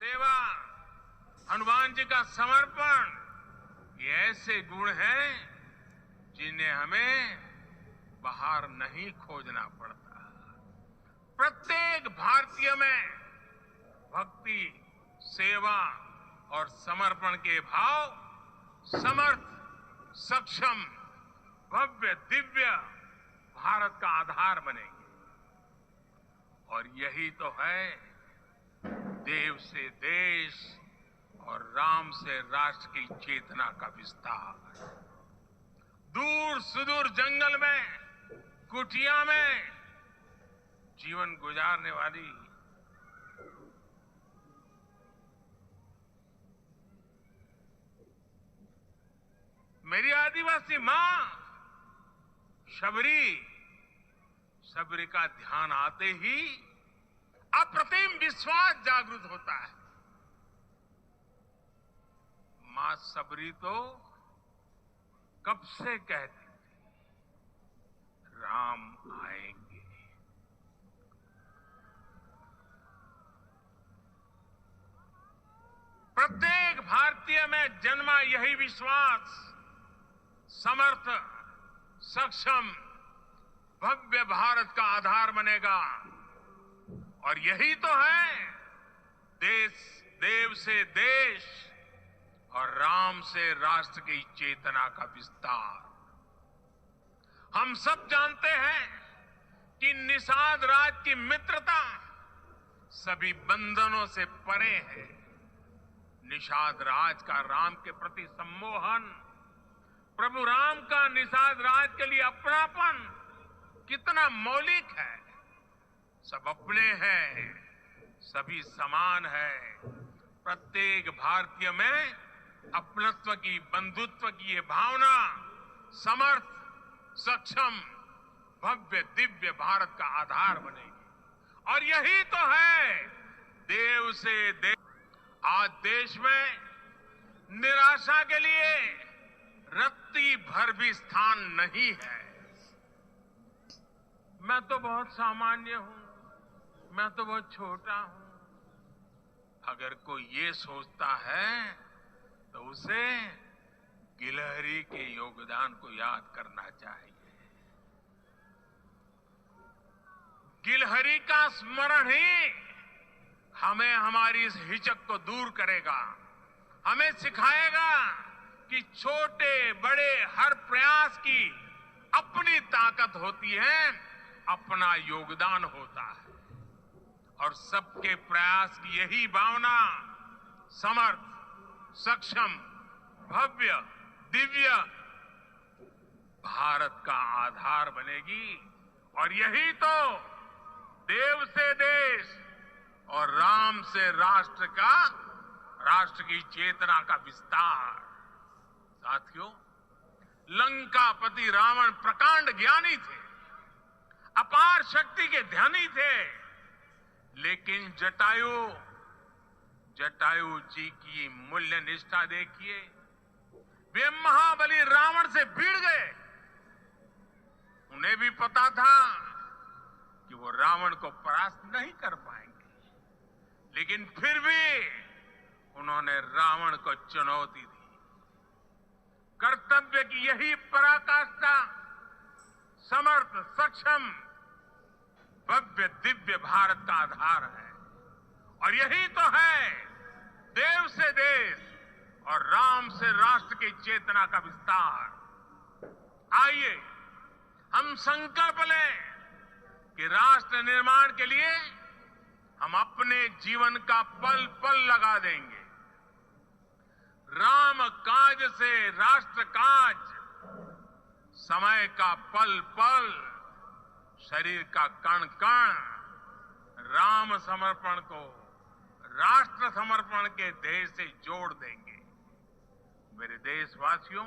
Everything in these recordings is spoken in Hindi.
सेवा, हनुमान जी का समर्पण, ये ऐसे गुण हैं जिन्हें हमें बाहर नहीं खोजना पड़ता। प्रत्येक भारतीय में भक्ति, सेवा और समर्पण के भाव समर्थ, सक्षम, भव्य, दिव्य भारत का आधार बनेंगे। और यही तो है देव से देश और राम से राष्ट्र की चेतना का विस्तार। दूर सुदूर जंगल में, कुटिया में जीवन गुजारने वाली मेरी आदिवासी मां शबरी का ध्यान आते ही अप्रतिम विश्वास जागृत होता है। मां शबरी तो कब से कहती थी राम आएंगे। प्रत्येक भारतीय में जन्मा यही विश्वास समर्थ, सक्षम, भव्य भारत का आधार बनेगा। और यही तो है देव से देश और राम से राष्ट्र की चेतना का विस्तार। हम सब जानते हैं कि निषाद राज की मित्रता सभी बंधनों से परे है। निषाद राज का राम के प्रति सम्मोहन, प्रभु राम का निषाद राज के लिए अपनापन कितना मौलिक है। सब अपने हैं, सभी समान है। प्रत्येक भारतीय में अपनत्व की, बंधुत्व की ये भावना समर्थ, सक्षम, भव्य, दिव्य भारत का आधार बनेगी। और यही तो है देव से देश। आज देश में निराशा के लिए रत्ती भर भी स्थान नहीं है। मैं तो बहुत सामान्य हूं, मैं तो बहुत छोटा हूं। अगर कोई ये सोचता है तो उसे गिलहरी के योगदान को याद करना चाहिए। गिलहरी का स्मरण ही हमें हमारी इस हिचक को दूर करेगा, हमें सिखाएगा कि छोटे बड़े हर प्रयास की अपनी ताकत होती है, अपना योगदान होता है। और सबके प्रयास की यही भावना समर्थ, सक्षम, भव्य, दिव्य भारत का आधार बनेगी। और यही तो देव से देश और राम से राष्ट्र की चेतना का विस्तार। साथियों, लंकापति रावण प्रकांड ज्ञानी थे, अपार शक्ति के धनी थे, लेकिन जटायु जी की मूल्य निष्ठा देखिए। वे महाबली रावण से भिड़ गए। उन्हें भी पता था कि वो रावण को परास्त नहीं कर पाएंगे, लेकिन फिर भी उन्होंने रावण को चुनौती दी। कर्तव्य की यही पराकाष्ठा समर्थ, सक्षम, भव्य, दिव्य भारत का आधार है। और यही तो है देव से देश और राम से राष्ट्र की चेतना का विस्तार। आइए हम संकल्प लें कि राष्ट्र निर्माण के लिए हम अपने जीवन का पल पल लगा देंगे। राम काज से राष्ट्र काज, समय का पल पल, शरीर का कण कण राम समर्पण को राष्ट्र समर्पण के ध्येय से जोड़ देंगे। मेरे देशवासियों,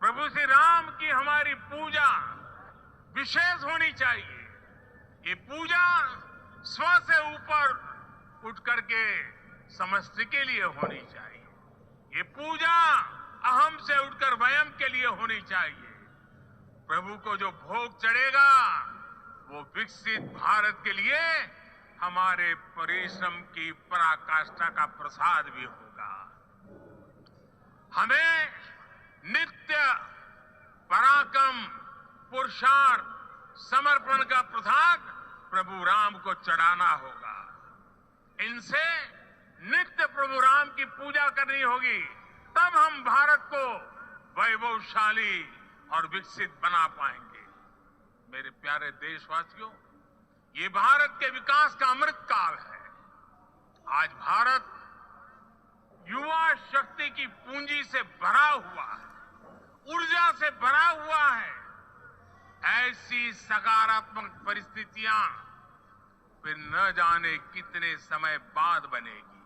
प्रभु श्री राम की हमारी पूजा विशेष होनी चाहिए। ये पूजा स्व से ऊपर उठ करके समष्टि के लिए होनी चाहिए। ये पूजा अहम से उठकर वयम के लिए होनी चाहिए। प्रभु को जो भोग चढ़ेगा वो विकसित भारत के लिए हमारे परिश्रम की पराकाष्ठा का प्रसाद भी होगा। हमें नित्य पराक्रम, पुरुषार्थ, समर्पण का प्रसाद प्रभु राम को चढ़ाना होगा। इनसे नित्य प्रभु राम की पूजा करनी होगी, तब हम भारत को वैभवशाली और विकसित बना पाएंगे। मेरे प्यारे देशवासियों, ये भारत के विकास का अमृत काल है। आज भारत युवा शक्ति की पूंजी से भरा हुआ है, ऊर्जा से भरा हुआ है। ऐसी सकारात्मक परिस्थितियां फिर न जाने कितने समय बाद बनेगी।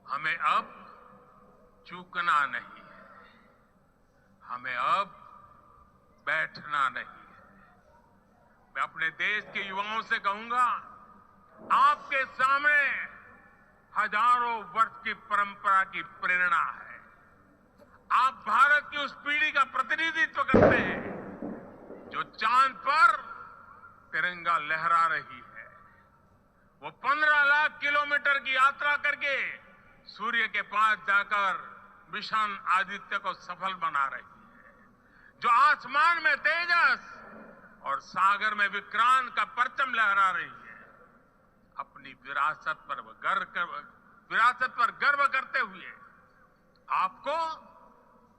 हमें अब चूकना नहीं है, हमें अब बैठना नहीं है। मैं अपने देश के युवाओं से कहूंगा, आपके सामने हजारों वर्ष की परंपरा की प्रेरणा है। आप भारत की उस पीढ़ी का प्रतिनिधित्व करते हैं जो चांद पर तिरंगा लहरा रही है। वो 15 लाख किलोमीटर की यात्रा करके सूर्य के पास जाकर मिशन आदित्य को सफल बना रही है। जो आसमान में तेजस और सागर में विक्रांत का परचम लहरा रही है। अपनी विरासत पर गर्व करते हुए आपको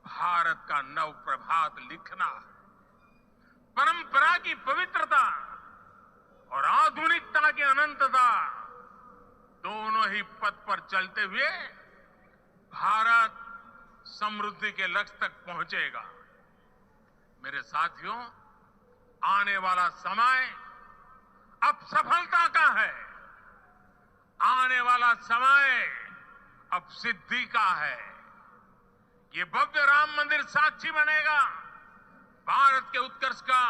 भारत का नव प्रभात लिखना है। परंपरा की पवित्रता और आधुनिकता की अनंतता दोनों ही पथ पर चलते हुए भारत समृद्धि के लक्ष्य तक पहुंचेगा। मेरे साथियों, आने वाला समय अब सफलता का है। आने वाला समय अब सिद्धि का है। ये भव्य राम मंदिर साक्षी बनेगा भारत के उत्कर्ष का,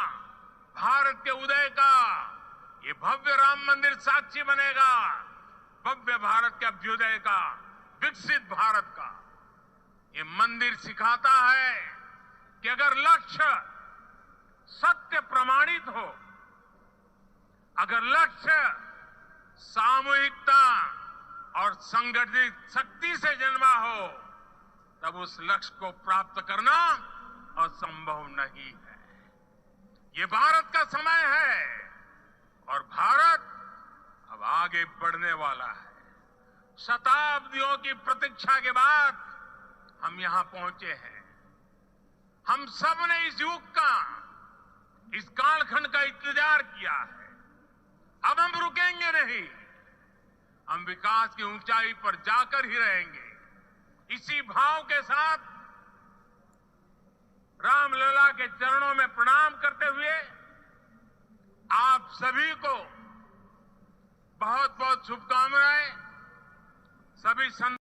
भारत के उदय का। ये भव्य राम मंदिर साक्षी बनेगा भव्य भारत के अभ्युदय का, विकसित भारत का। ये मंदिर सिखाता है कि अगर लक्ष्य सत्य प्रमाणित हो, अगर लक्ष्य सामूहिकता और संगठित शक्ति से जन्मा हो, तब उस लक्ष्य को प्राप्त करना असंभव नहीं है। ये भारत का समय है और भारत अब आगे बढ़ने वाला है। शताब्दियों की प्रतीक्षा के बाद हम यहां पहुंचे हैं। हम सब ने इस युग का, इस कालखंड का इंतजार किया है। अब हम रुकेंगे नहीं, हम विकास की ऊंचाई पर जाकर ही रहेंगे। इसी भाव के साथ रामलला के चरणों में प्रणाम करते हुए आप सभी को बहुत बहुत शुभकामनाएं। सभी